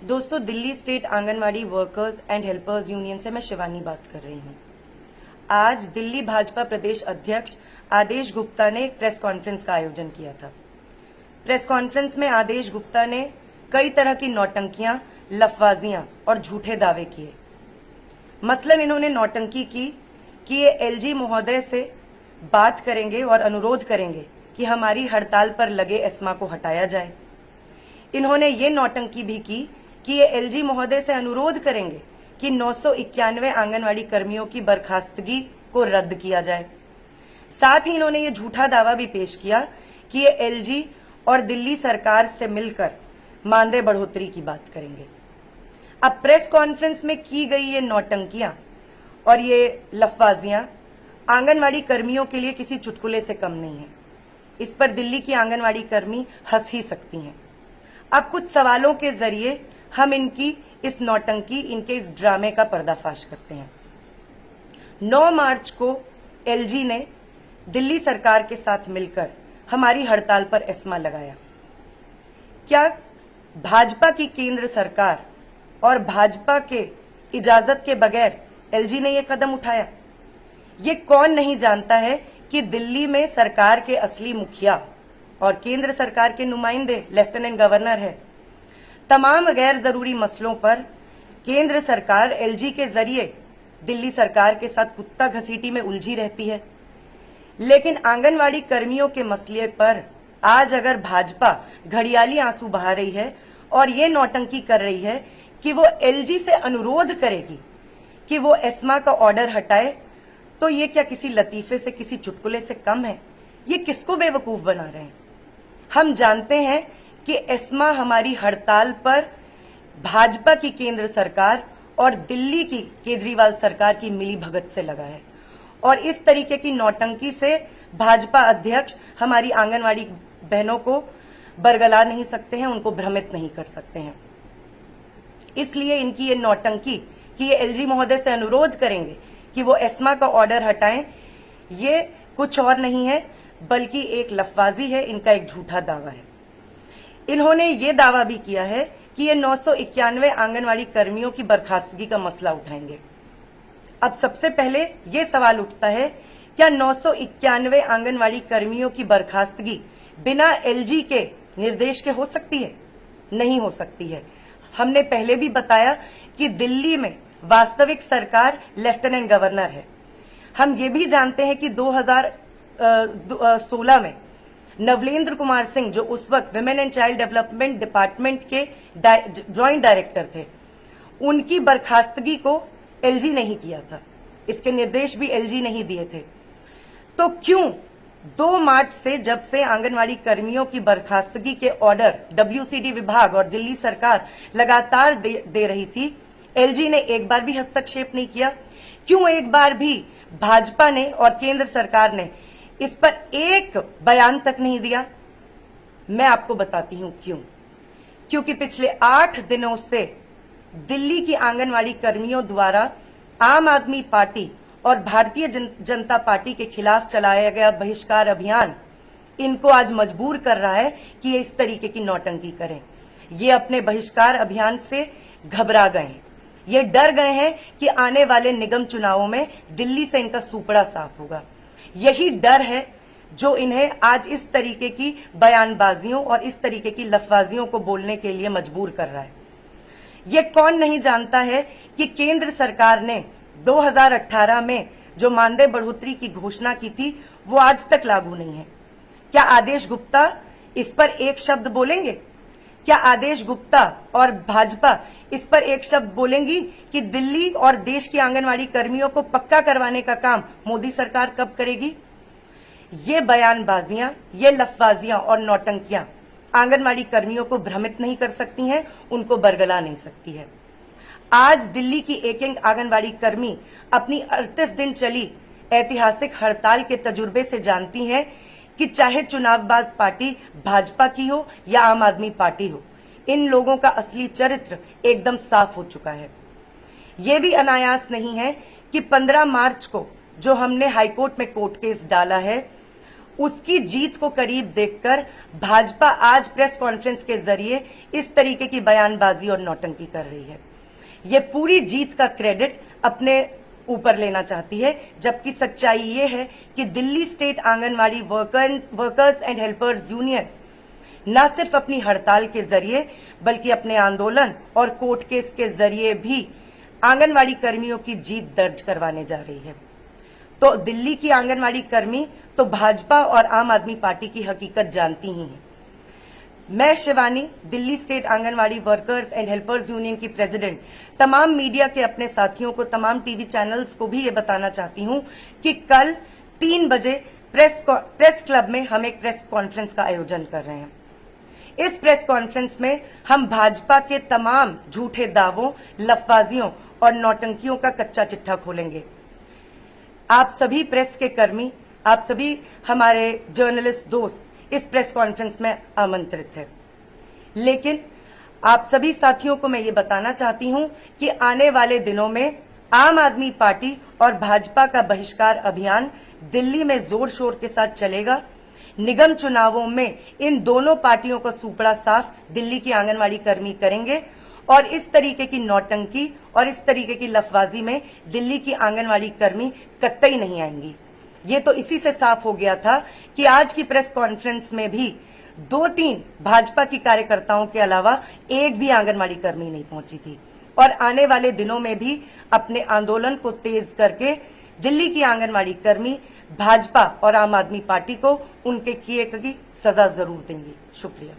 दोस्तों, Delhi state anganwadi workers and helpers union से मैं शिवानी बात कर रही हूँ। आज दिल्ली भाजपा प्रदेश अध्यक्ष आदेश गुप्ता ने एक प्रेस कॉन्फ्रेंस का आयोजन किया था। प्रेस कॉन्फ्रेंस में आदेश गुप्ता ने कई तरह की नौटंकियां, लफवाजियां और झूठे दावे किए। मसलन इन्होंने नौटंकी की कि ये एलजी महोदय से बात करेंगे और अनुरोध करेंगे कि हमारी हड़ताल पर लगे एस्मा को हटाया जाए। इन्होंने ये नौटंकी भी की कि ये एलजी महोदय से अनुरोध करेंगे कि 991 आंगनवाड़ी कर्मियों की बर्खास्तगी को रद्द किया जाए। साथ ही इन्होंने ये झूठा दावा भी पेश किया कि ये एलजी और दिल्ली सरकार से मिलकर मानदेय बढ़ोतरी की बात करेंगे। अब प्रेस कॉन्फ्रेंस में की गई ये नौटंकियां और ये लफवाजियां आंगनवाड़ी कर्मियों के लिए किसी चुटकुले से कम नहीं है। इस पर दिल्ली की आंगनवाड़ी कर्मी हंस ही सकती हैं। अब कुछ सवालों के जरिए हम इनकी इस नौटंकी, इनके इस ड्रामे का पर्दाफाश करते हैं। 9 मार्च को एलजी ने दिल्ली सरकार के साथ मिलकर हमारी हड़ताल पर एस्मा लगाया। क्या भाजपा की केंद्र सरकार और भाजपा के इजाजत के बगैर एलजी ने यह कदम उठाया? ये कौन नहीं जानता है कि दिल्ली में सरकार के असली मुखिया और केंद्र सरकार के नुमाइंदे लेफ्टिनेंट गवर्नर है। तमाम गैर जरूरी मसलों पर केंद्र सरकार एलजी के जरिए दिल्ली सरकार के साथ कुत्ता घसीटी में उलझी रहती है। लेकिन आंगनवाड़ी कर्मियों के मसले पर आज अगर भाजपा घड़ियाली आंसू बहा रही है और ये नौटंकी कर रही है कि वो एलजी से अनुरोध करेगी कि वो एस्मा का ऑर्डर हटाए, तो ये क्या किसी लतीफे से, किसी चुटकुले से कम है? ये किसको बेवकूफ बना रहे हैं? हम जानते हैं कि एस्मा हमारी हड़ताल पर भाजपा की केंद्र सरकार और दिल्ली की केजरीवाल सरकार की मिली भगत से लगा है और इस तरीके की नौटंकी से भाजपा अध्यक्ष हमारी आंगनवाड़ी बहनों को बरगला नहीं सकते हैं, उनको भ्रमित नहीं कर सकते हैं। इसलिए इनकी ये नौटंकी कि ये एलजी महोदय से अनुरोध करेंगे कि वो एस्मा का ऑर्डर हटाएं, ये कुछ और नहीं है बल्कि एक लफवाजी है, इनका एक झूठा दावा है। इन्होंने ये दावा भी किया है कि ये 991 आंगनवाड़ी कर्मियों की बर्खास्तगी का मसला उठाएंगे। अब सबसे पहले ये सवाल उठता है, क्या 991 आंगनवाड़ी कर्मियों की बर्खास्तगी बिना एलजी के निर्देश के हो सकती है? नहीं हो सकती है। हमने पहले भी बताया कि दिल्ली में वास्तविक सरकार लेफ्टिनेंट गवर्नर है। हम ये भी जानते हैं कि 2016 में नवलेंद्र कुमार सिंह, जो उस वक्त women and child development department के ज्वाइंट डायरेक्टर थे, उनकी बर्खास्तगी को एलजी नहीं किया था। इसके निर्देश भी एलजी नहीं दिए थे। तो क्यों 2 मार्च से, जब से आंगनवाड़ी कर्मियों की बर्खास्तगी के ऑर्डर डब्ल्यूसीडी विभाग और दिल्ली सरकार लगातार दे रही थी, एलजी ने एक बार भी हस्तक्षेप नहीं किया? क्यों एक बार भी भाजपा ने और केंद्र सरकार ने इस पर एक बयान तक नहीं दिया? मैं आपको बताती हूं क्यों। क्योंकि पिछले 8 दिनों से दिल्ली की आंगनवाड़ी कर्मियों द्वारा आम आदमी पार्टी और भारतीय जनता पार्टी के खिलाफ चलाया गया बहिष्कार अभियान इनको आज मजबूर कर रहा है कि ये इस तरीके की नौटंकी करें। ये अपने बहिष्कार अभियान से घबरा गए हैं। ये डर गए हैं कि आने वाले निगम चुनावों में दिल्ली से इनका सुपड़ा साफ होगा। यही डर है जो इन्हें आज इस तरीके की बयानबाजियों और इस तरीके की लफवाजियों को बोलने के लिए मजबूर कर रहा है। ये कौन नहीं जानता है कि केंद्र सरकार ने 2018 में जो मानदेय बढ़ोतरी की घोषणा की थी वो आज तक लागू नहीं है। क्या आदेश गुप्ता इस पर एक शब्द बोलेंगे? क्या आदेश गुप्ता और भाजपा इस पर एक शब्द बोलेंगी कि दिल्ली और देश की आंगनवाड़ी कर्मियों को पक्का करवाने का काम मोदी सरकार कब करेगी? ये बयानबाजियां, ये लफबाजियां और नौटंकियां आंगनवाड़ी कर्मियों को भ्रमित नहीं कर सकती हैं, उनको बरगला नहीं सकती है। आज दिल्ली की एक आंगनवाड़ी कर्मी अपनी 38 दिन चली ऐतिहासिक हड़ताल के तजुर्बे से जानती हैं कि चाहे चुनावबाज पार्टी भाजपा की हो या आम आदमी पार्टी हो, इन लोगों का असली चरित्र एकदम साफ हो चुका है। ये भी अनायास नहीं है कि 15 मार्च को जो हमने हाईकोर्ट में कोर्ट केस डाला है उसकी जीत को करीब देखकर भाजपा आज प्रेस कॉन्फ्रेंस के जरिए इस तरीके की बयानबाजी और नौटंकी कर रही है। ये पूरी जीत का क्रेडिट अपने ऊपर लेना चाहती है, जबकि सच्चाई ये है कि Delhi state anganwadi workers and helpers union न सिर्फ अपनी हड़ताल के जरिए बल्कि अपने आंदोलन और कोर्ट केस के जरिए भी आंगनवाड़ी कर्मियों की जीत दर्ज करवाने जा रही है। तो दिल्ली की आंगनवाड़ी कर्मी तो भाजपा और आम आदमी पार्टी की हकीकत जानती ही हैं। मैं Shivani, Delhi state anganwadi workers and helpers union की प्रेसिडेंट, तमाम मीडिया के अपने साथियों को, तमाम टीवी चैनल्स को भी ये बताना चाहती हूं कि कल 3 बजे प्रेस क्लब में हम एक प्रेस कॉन्फ्रेंस का आयोजन कर रहे हैं। इस प्रेस कॉन्फ्रेंस में हम भाजपा के तमाम झूठे दावों, लफबाजियों और नौटंकियों का कच्चा चिट्ठा खोलेंगे। आप सभी प्रेस के कर्मी, आप सभी हमारे जर्नलिस्ट दोस्त इस प्रेस कॉन्फ्रेंस में आमंत्रित है। लेकिन आप सभी साथियों को मैं ये बताना चाहती हूं कि आने वाले दिनों में आम आदमी पार्टी और भाजपा का बहिष्कार अभियान दिल्ली में जोर शोर के साथ चलेगा। निगम चुनावों में इन दोनों पार्टियों का सुपड़ा साफ दिल्ली की आंगनवाड़ी कर्मी करेंगे और इस तरीके की नौटंकी और इस तरीके की लफबाजी में दिल्ली की आंगनवाड़ी कर्मी कतई नहीं आएंगी। ये तो इसी से साफ हो गया था कि आज की प्रेस कॉन्फ्रेंस में भी 2-3 भाजपा की कार्यकर्ताओं के अलावा एक भी आंगनवाड़ी कर्मी नहीं पहुंची थी और आने वाले दिनों में भी अपने आंदोलन को तेज करके दिल्ली की आंगनवाड़ी कर्मी भाजपा और आम आदमी पार्टी को उनके किए की सजा जरूर देंगी। शुक्रिया।